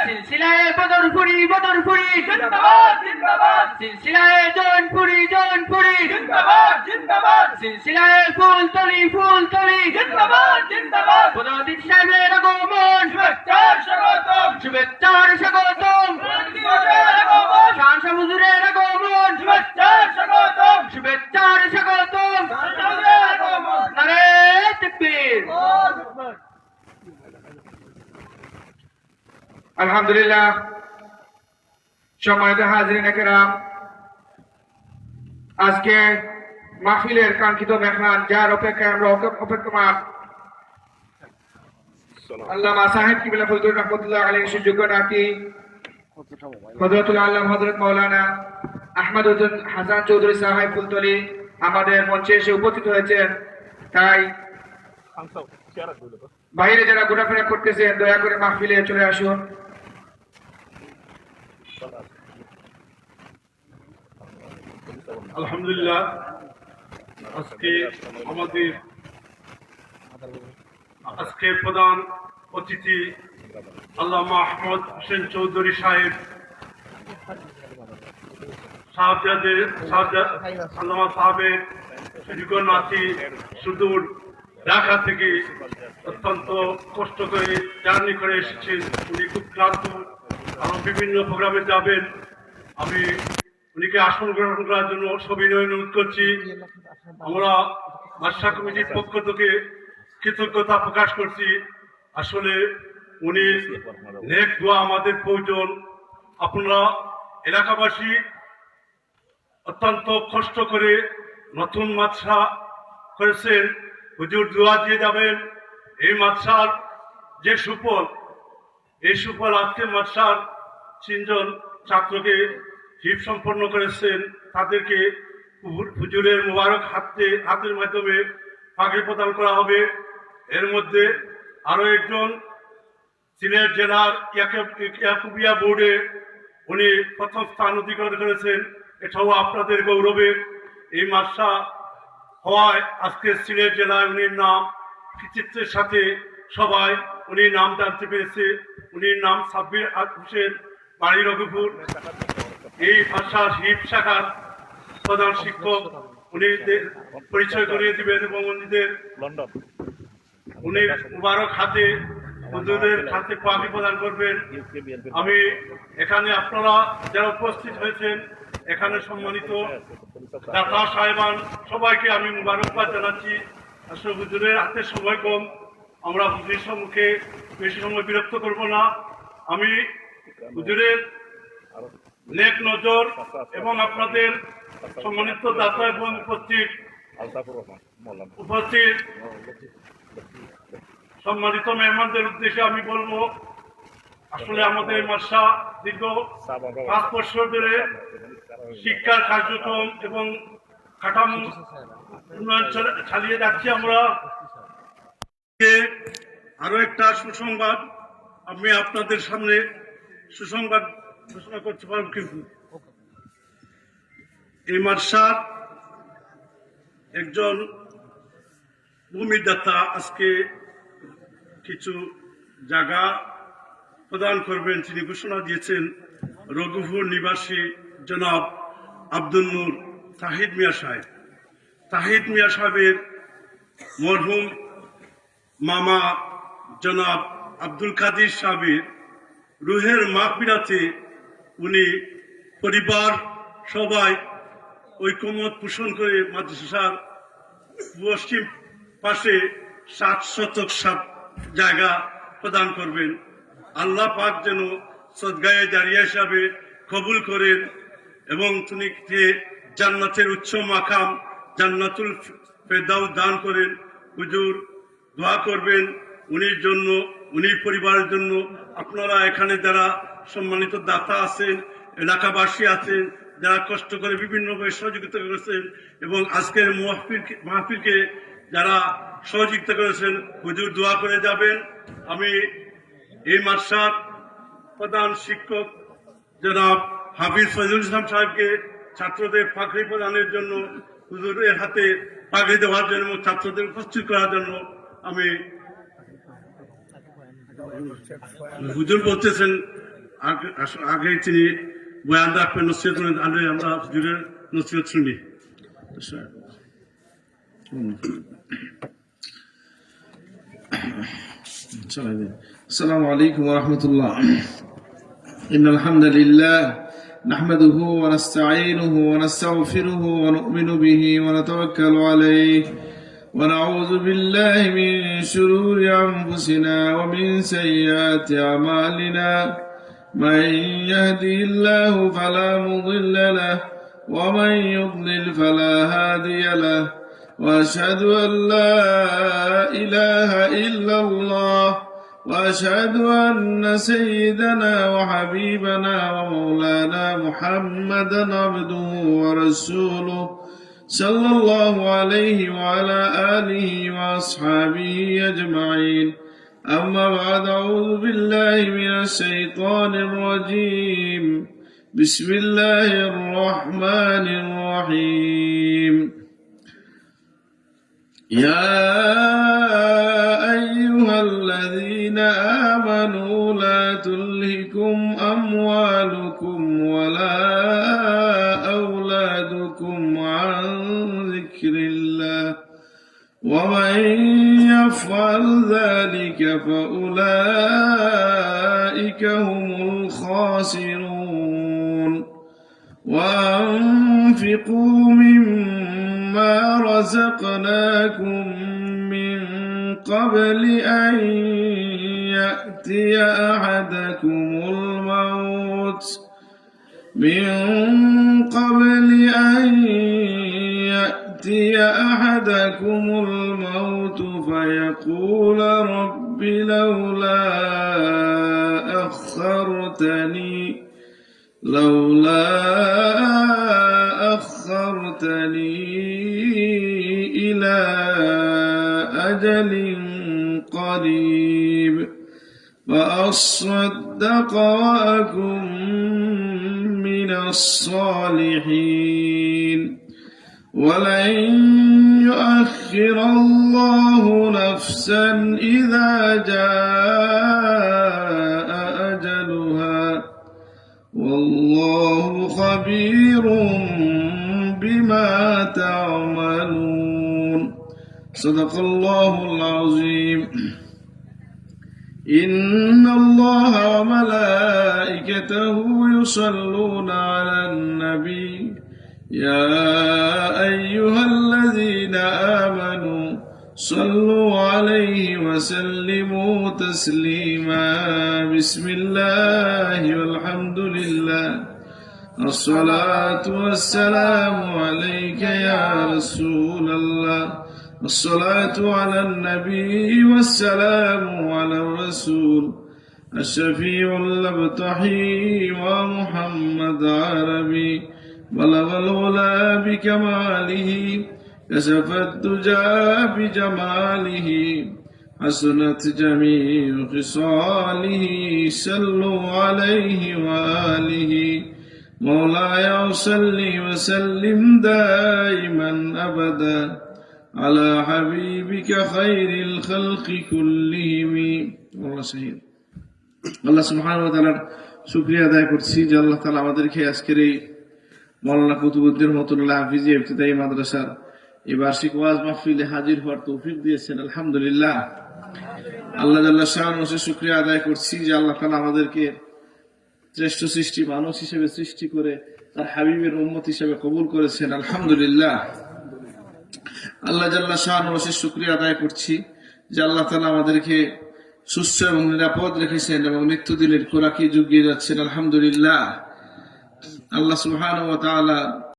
সিলসিলায় বদরপুরি বদরপুরি জিন্দাবাদ জিন্দাবাদ সিলসিলায় জৌনপুরি জৌনপুরি জিন্দাবাদ জিন্দাবাদ সিলসিলায় ফুলতলি ফুলতলি জিন্দাবাদ জিন্দাবাদ বদরুদ্দিন সাহেবের আগমন শুভেচ্ছার স্বাগতম শুভেচ্ছার স্বাগতম দিবসের আগমন শাহ হুজুরের আগমন শুভেচ্ছার স্বাগতম শুভেচ্ছার স্বাগতম শাহজালালের আগমন নারে তাকবীর আলহামদুলিল্লাহ। সম্মানিত হাজিরিন কেরাম, আজকে মাহফিলের কাঙ্ক্ষিত মেহমান, যার অপেক্ষায় আমরা অপেক্ষমান, আল্লামা সাহেব কিবলা ফজলুর রহমতুল্লাহ আলাইহির সুযোগ্য নাতি হযরতুল আল্লাহ হযরত মাওলানা আহমদ হাসান চৌধুরী সাহেব ফুলতলি আমাদের মঞ্চে এসে উপস্থিত হয়েছেন। তাই বাইরে যারা ঘোরাফেরা করতেছেন দয়া করে মাহফিলে চলে আসুন। আলহামদুলিল্লাহ, আজকে আমাদের আজকের প্রধান অতিথি আল্লামা আহমদ হোসেন চৌধুরী সাহেব, আল্লামা সাহেবের সুযোগ্য নাতি, সুদূর ঢাকা থেকে অত্যন্ত কষ্ট করে জার্নি করে এসেছেন। উনি খুব ক্লান্ত, আরো বিভিন্ন প্রোগ্রামে যাবেন। আমি উনিকে আসন গ্রহণ করার জন্য সবিনয় অনুরোধ করছি। আমরা মাদ্রাসা কমিটির পক্ষ থেকে কৃতজ্ঞতা প্রকাশ করছি। আসলে উনি নেক দোয়া আমাদের প্রয়োজন। আপনারা এলাকাবাসী অত্যন্ত কষ্ট করে নতুন মাদ্রাসা করেছেন, হুজুর দোয়া দিয়ে যাবেন। এই মাদ্রাসার যে সুফল, এই সুফল আজকে মাদ্রাসার 3 জন ছাত্রকে হিফ সম্পন্ন করেছেন। তাদেরকে হুজুরের মুবারক হাতের মাধ্যমে পাগড়ি প্রদান করা হবে। এর মধ্যে আরো একজন সিলেট জেলার ইয়াকুবিয়া বোর্ডে উনি প্রথম স্থান অধিকার করেছেন। এটাও আপনাদের গৌরবে। এই মাদ্রাসা হওয়ায় আজকে সিলেট জেলায় উনির নাম কৃতিত্বের সাথে সবাই উনির নাম জানতে পেরেছে। উনির নাম সাব্বির হোসেন, বাড়ি রঘুপুর। এই ভাষার হিপ শাখার প্রধান শিক্ষক। উনি পরিচয় করিয়ে দিবেন এবং উনি মুবারক হাতে হুজুরের হাতে পাগড়ি প্রদান করবেন। আমি এখানে আপনারা যারা উপস্থিত হয়েছেন, এখানে সম্মানিত দাতা সাহেবান, সবাইকে আমি মুবারকবাদ জানাচ্ছি। আসলে হুজুরের হাতে সময় কম, আমরা হুজুরের সম্মুখে বেশি সময় বিরক্ত করব না। আমি হুজুরের নেক নজর এবং আপনাদের সম্মানিত দাতা এবং উপস্থিত সম্মানিত মেহমানদের উদ্দেশ্যে আমি বলবো, আসলে আমাদের মাদ্রাসা দীর্ঘ 5 বছর ধরে শিক্ষার কার্যক্রম এবং কাঠামো উন্নয়ন চালিয়ে যাচ্ছি আমরা। আরো একটা সুসংবাদ আমি আপনাদের সামনে সুসংবাদ ঘোষণা করতে পারব। কিন্তু এই মাদ্রাসার একজন ভূমিদাতা আজকে কিছু জায়গা প্রদান করবেন। তিনি ঘোষণা দিয়েছেন রঘুপুর নিবাসী জনাব আব্দুল নূর তাহিদ মিয়া সাহেব। তাহিদ মিয়া সাহেবের মরহুম মামা জনাব আব্দুল কাদির সাহেবের রুহের মাগফিরাতে উনি পরিবার সবাই ঐকমত পোষণ করে মাদ্রাসার পশ্চিম পাশে 60 শতক জায়গা প্রদান করবেন। আল্লাহ পাক যেন সদগায়ে জারিয়া হিসাবে কবুল করেন এবং তিনি জান্নাতের উচ্চ মাকাম জান্নাতুল ফেরদাউস দান করেন। হুজুর দোয়া করবেন উনির জন্য, উনির পরিবারের জন্য। আপনারা এখানে যারা সম্মানিত দাতা আছেন, এলাকাবাসী আছেন, যারা কষ্ট করে বিভিন্নভাবে সহযোগিতা করেছেন এবং আজকের মাহফিলকে যারা সহযোগিতা করেছেন, হুজুর দোয়া করে যাবেন। আমি এই মাদ্রাসার প্রধান শিক্ষক জনাব হাফিজ ফজলুল ইসলাম সাহেবকে ছাত্রদের পাগড়ি প্রদানের জন্য, হুজুরের হাতে পাগড়ি দেওয়ার জন্য এবং ছাত্রদের উপস্থিত করার জন্য আমি হুজুর বলতেছেন আগে তিনি বয়ান রাখবেন, নসিহত আনলে আমরা হুজুরের নসিহত শুনি। السلام عليكم ورحمة الله. إن الحمد لله نحمده ونستعينه ونستغفره ونؤمن به ونتوكل عليه ونعوذ بالله من شرور أنفسنا ومن سيئات أعمالنا. من يهدي الله فلا مضل له ومن يضلل فلا هادي له. وأشهد أن لا إله إلا الله وأشهد أن سيدنا وحبيبنا ومولانا محمدا عبده ورسوله صلى الله عليه وعلى آله وأصحابه أجمعين. أما بعد، أعوذ بالله من الشيطان الرجيم. بسم الله الرحمن الرحيم. يا أيها الذين آمنوا لا تلهكم أموالكم ولا أولادكم عن ذكر الله ومن يفعل ذلك فأولئك هم الخاسرون. وأنفقوا مما رزقناكم من قبل أن يأتي أحدكم الموت فيقول رب لولا أخرتني إلى أجل قريب فأصدق وأكن من الصالحين. ولن يؤخر الله نفسا إذا جاء أجلها والله خبير بما تعملون. صدق الله العظيم. إن الله وملائكته يصلون على النبي يا أيها الذين آمنوا صلوا عليه وسلموا تسليما. بسم الله والحمد لله الصلاة والسلام عليك يا رسول الله. الصلاة على النبي والسلام على الرسول الشفيع الأبطحي ومحمد عربي بلغ الغلا بكماله كشف الدجى بجماله حسنت جميع خصاله. صلوا عليه وآله مولاي صل وسلم دائما أبدا على حبيبك خير الخلق كلهم. আল্লাহ সুবহানাহু ওয়া তাআলার শুকরিয়া আদায় করছি যে আল্লাহ তাআলা আমাদেরকে আজকের এই মাওলানা কুতুবউদ্দিন রহমাতুল্লাহ হাফিজি ইবতিদায়ী মাদ্রাসার এই বার্ষিক ওয়াজ মাহফিলে হাজির হওয়ার তৌফিক দিয়েছেন। আলহামদুলিল্লাহ, আল্লাহ জাল্লা শাআনুহু শুকরিয়া আদায় করছি যে আল্লাহ তাআলা আমাদেরকে শ্রেষ্ঠ সৃষ্টি মানুষ হিসেবে সৃষ্টি করে তার হাবিবের উম্মত হিসেবে কবুল করেছেন। আলহামদুলিল্লাহ, আল্লাহ জাল্লা শাআনুহু শুকরিয়া আদায় করছি যে আল্লাহ তাআলা আমাদেরকে সুস্থ এবং নিরাপদ রেখেছেন এবং নিত্যদিনের খোরাকি যুগিয়ে যাচ্ছেন। আলহামদুলিল্লাহ, আল্লাহ সুবহানাহু ওয়া তাআলা